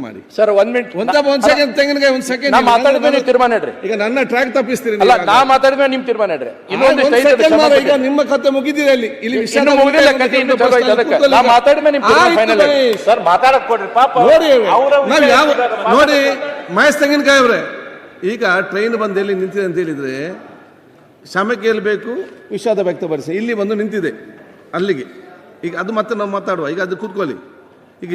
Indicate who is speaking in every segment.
Speaker 1: ಮಾಡಿ
Speaker 2: sir. 1 minute.
Speaker 1: ಒಂದ್ second ತೆಂಗಿನಕಾಯಿ 1 ಸೆಕೆಂಡ್.
Speaker 2: ನಾ ಮಾತಾಡಿದ್ಮೇಲೆ ನೀವು ತೀರ್ಮಾನ ಇಡ್ರಿ.
Speaker 1: ಈಗ ನನ್ನ ಟ್ರ್ಯಾಕ್ ತಪ್ಪಿಸ್ತೀರಿ.
Speaker 2: ಅಲ್ಲ, ನಾ ಮಾತಾಡಿದ್ಮೇಲೆ ನಿಮ್ ತೀರ್ಮಾನ ಇಡ್ರಿ.
Speaker 1: ಈಗ ನಿಮ್ಮ ಕತೆ ಮುಗಿದಿದೆ ಅಲ್ಲಿ. ಇಲ್ಲಿ ವಿಷಯ
Speaker 2: ಮುಗಿದಿಲ್ಲ, ಕತೆ ಇನ್ನು ಚಲೋ ಐತೆ. ಅದಕ್ಕೆ ನಾ ಮಾತಾಡಿದ್ಮೇಲೆ ನಿಮ್ ಫೈನಲ್ ಸರ್ ಮಾತಾಡಕ್ ಕೊಡ್ರಿ. ಪಾಪ
Speaker 1: ನೋಡಿ ಮಹೇಶ್ ತೆಂಗಿನಕಾಯಿ ಅವರೇ, ಈಗ ಟ್ರೈನ್ ಬಂದು ಎಲ್ಲಿ ನಿಂತಿದೆ ಅಂತ ಹೇಳಿದ್ರೆ ಕ್ಷಮೆ ಕೇಳಬೇಕು, ವಿಷಾದ ವ್ಯಕ್ತಪಡಿಸಿ. ಇಲ್ಲಿ ಬಂದು ನಿಂತಿದೆ ಅಲ್ಲಿಗೆ. ಈಗ ಅದು ಮತ್ತೆ ನಾವು ಮಾತಾಡುವ. ಈಗ ಅದು ಕೂತ್ಕೊಳ್ಳಿ. ಈಗ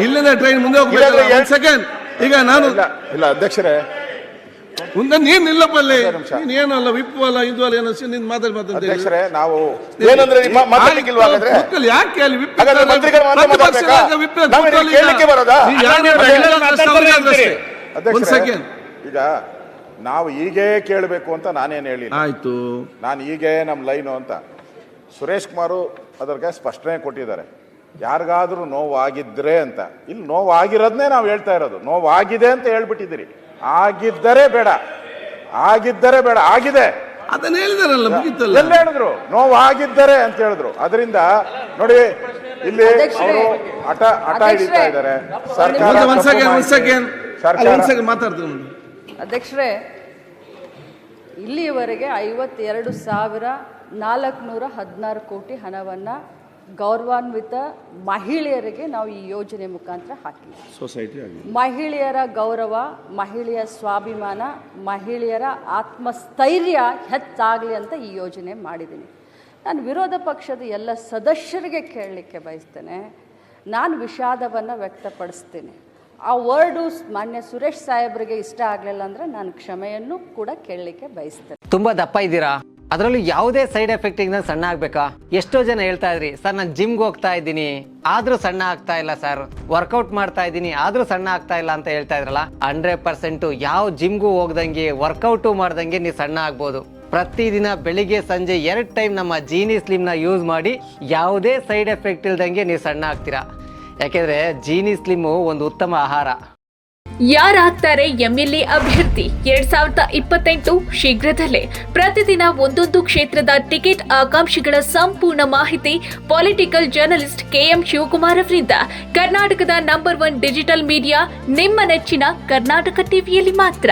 Speaker 1: ಇಲ್ಲಿಂದ ಟ್ರೈನ್ ಮುಂದೆ ಹೋಗ್ಬೇಕು. 1 ಸೆಕೆಂಡ್. ಈಗ ನಾನು
Speaker 3: ಇಲ್ಲ ಅಧ್ಯಕ್ಷರೇ,
Speaker 1: ಮುಂದೆ ನೀನ್ ನಿಲ್ಲಪ್ಪಲ್ಲಿ. ಏನಲ್ಲ ವಿಪ್ ಅಲ್ಲ ಇದು ಅಲ್ಲ ಏನೋ ನಿನ್ ಮಾತಾಡಿ
Speaker 3: ಅಧ್ಯಕ್ಷರೇ, ನಾವು ಏನಂದ್ರೆ
Speaker 1: ಯಾಕೆ ಅಲ್ಲಿ ವಿಪ್
Speaker 3: ಒಂದ್ ಸೆಕೆಂಡ್. ಈಗ ನಾವು ಹೀಗೆ ಕೇಳಬೇಕು ಅಂತ ನಾನೇನು ಹೇಳಿಲ್ಲ.
Speaker 1: ಆಯ್ತು,
Speaker 3: ನಾನು ಹೀಗೆ ನಮ್ಮ ಲೈನು ಅಂತ. ಸುರೇಶ್ ಕುಮಾರ್ ಅದಕ್ಕೆ ಸ್ಪಷ್ಟನೆ ಕೊಟ್ಟಿದ್ದಾರೆ, ಯಾರಿಗಾದ್ರೂ ನೋವಾಗಿದ್ರೆ ಅಂತ. ಇಲ್ಲಿ ನೋವಾಗಿರೋದನ್ನೇ ನಾವು ಹೇಳ್ತಾ ಇರೋದು. ನೋವಾಗಿದೆ ಅಂತ ಹೇಳ್ಬಿಟ್ಟಿದ್ದೀರಿ. ಆಗಿದ್ದರೆ ಬೇಡ, ಆಗಿದ್ದರೆ ಬೇಡ, ಆಗಿದೆ
Speaker 1: ಅದನ್ನ ಹೇಳಿದಾರಲ್ಲ, ಮುಗಿತಲ್ಲ.
Speaker 3: ಎಲ್ಲ ಹೇಳಿದ್ರು ನೋವಾಗಿದ್ದರೆ ಅಂತ ಹೇಳಿದ್ರು. ಅದರಿಂದ ನೋಡಿ ಇಲ್ಲಿ ಅವರು ಹಠ ಹಿಡಿತಾ ಇದ್ದಾರೆ.
Speaker 1: ಸರ್ಕಾರ ಮಾತಾಡ್ತೀವಿ.
Speaker 4: ಅಧ್ಯಕ್ಷರೇ, ಇಲ್ಲಿಯವರೆಗೆ 52,416 ಕೋಟಿ ಹಣವನ್ನು ಗೌರವಾನ್ವಿತ ಮಹಿಳೆಯರಿಗೆ ನಾವು ಈ ಯೋಜನೆ ಮುಖಾಂತರ ಹಾಕಿದ್ದೀವಿ.
Speaker 1: ಸೊಸೈಟಿ
Speaker 4: ಮಹಿಳೆಯರ ಗೌರವ, ಮಹಿಳೆಯ ಸ್ವಾಭಿಮಾನ, ಮಹಿಳೆಯರ ಆತ್ಮಸ್ಥೈರ್ಯ ಹೆಚ್ಚಾಗಲಿ ಅಂತ ಈ ಯೋಜನೆ ಮಾಡಿದ್ದೀನಿ. ನಾನು ವಿರೋಧ ಪಕ್ಷದ ಎಲ್ಲ ಸದಸ್ಯರಿಗೆ ಕೇಳಲಿಕ್ಕೆ ಬಯಸ್ತೇನೆ, ನಾನು ವಿಷಾದವನ್ನು ವ್ಯಕ್ತಪಡಿಸ್ತೇನೆ. ಆ ವರ್ಡು ಮಾನ್ಯ ಸುರೇಶ್ ಸಾಹೇಬ್ರಿಗೆ ಇಷ್ಟ ಆಗಲಿಲ್ಲ ಅಂದರೆ ನಾನು ಕ್ಷಮೆಯನ್ನು ಕೂಡ ಕೇಳಲಿಕ್ಕೆ ಬಯಸ್ತೇನೆ.
Speaker 5: ತುಂಬ ದಪ್ಪ ಇದ್ದೀರಾ, ಅದರಲ್ಲೂ ಯಾವುದೇ ಸೈಡ್ ಎಫೆಕ್ಟ್ ಇಂದ ಸಣ್ಣ ಆಗ್ಬೇಕಾ? ಎಷ್ಟೋ ಜನ ಹೇಳ್ತಾ ಇದ್ರಿ, ಸರ್ ನಾನು ಜಿಮ್ಗೆ ಹೋಗ್ತಾ ಇದ್ದೀನಿ ಆದ್ರೂ ಸಣ್ಣ ಆಗ್ತಾ ಇಲ್ಲ ಸರ್, ವರ್ಕೌಟ್ ಮಾಡ್ತಾ ಇದ್ದೀನಿ ಆದ್ರೂ ಸಣ್ಣ ಆಗ್ತಾ ಇಲ್ಲ ಅಂತ ಹೇಳ್ತಾ ಇದ್ರಲ್ಲ. 100% ಯಾವ ಜಿಮ್ಗೂ ಹೋಗ್ದಂಗೆ ವರ್ಕೌಟು ಮಾಡ್ದಂಗೆ ನೀವು ಸಣ್ಣ ಆಗ್ಬೋದು. ಪ್ರತಿದಿನ ಬೆಳಿಗ್ಗೆ ಸಂಜೆ 2 ಟೈಮ್ ನಮ್ಮ ಜೀನಿ ಸ್ಲಿಮ್ ನ ಯೂಸ್ ಮಾಡಿ ಯಾವುದೇ ಸೈಡ್ ಎಫೆಕ್ಟ್ ಇಲ್ದಂಗೆ ನೀವು ಸಣ್ಣ ಆಗ್ತೀರಾ. ಯಾಕೆಂದ್ರೆ ಜೀನಿ ಸ್ಲಿಮ್ ಒಂದು ಉತ್ತಮ ಆಹಾರ.
Speaker 6: ಯಾರಾಗ್ತಾರೆ ಎಂಎಲ್ಎ ಅಭ್ಯರ್ಥಿ 2028 ಶೀಘ್ರದಲ್ಲೇ. ಪ್ರತಿದಿನ ಒಂದೊಂದು ಕ್ಷೇತ್ರದ ಟಿಕೆಟ್ ಆಕಾಂಕ್ಷಿಗಳ ಸಂಪೂರ್ಣ ಮಾಹಿತಿ ಪೊಲಿಟಿಕಲ್ ಜರ್ನಲಿಸ್ಟ್ KM ಶಿವಕುಮಾರ್ ಅವರಿಂದ. ಕರ್ನಾಟಕದ ನಂಬರ್ 1 ಡಿಜಿಟಲ್ ಮೀಡಿಯಾ ನಿಮ್ಮ ನೆಚ್ಚಿನ ಕರ್ನಾಟಕ ಟಿವಿಯಲ್ಲಿ ಮಾತ್ರ.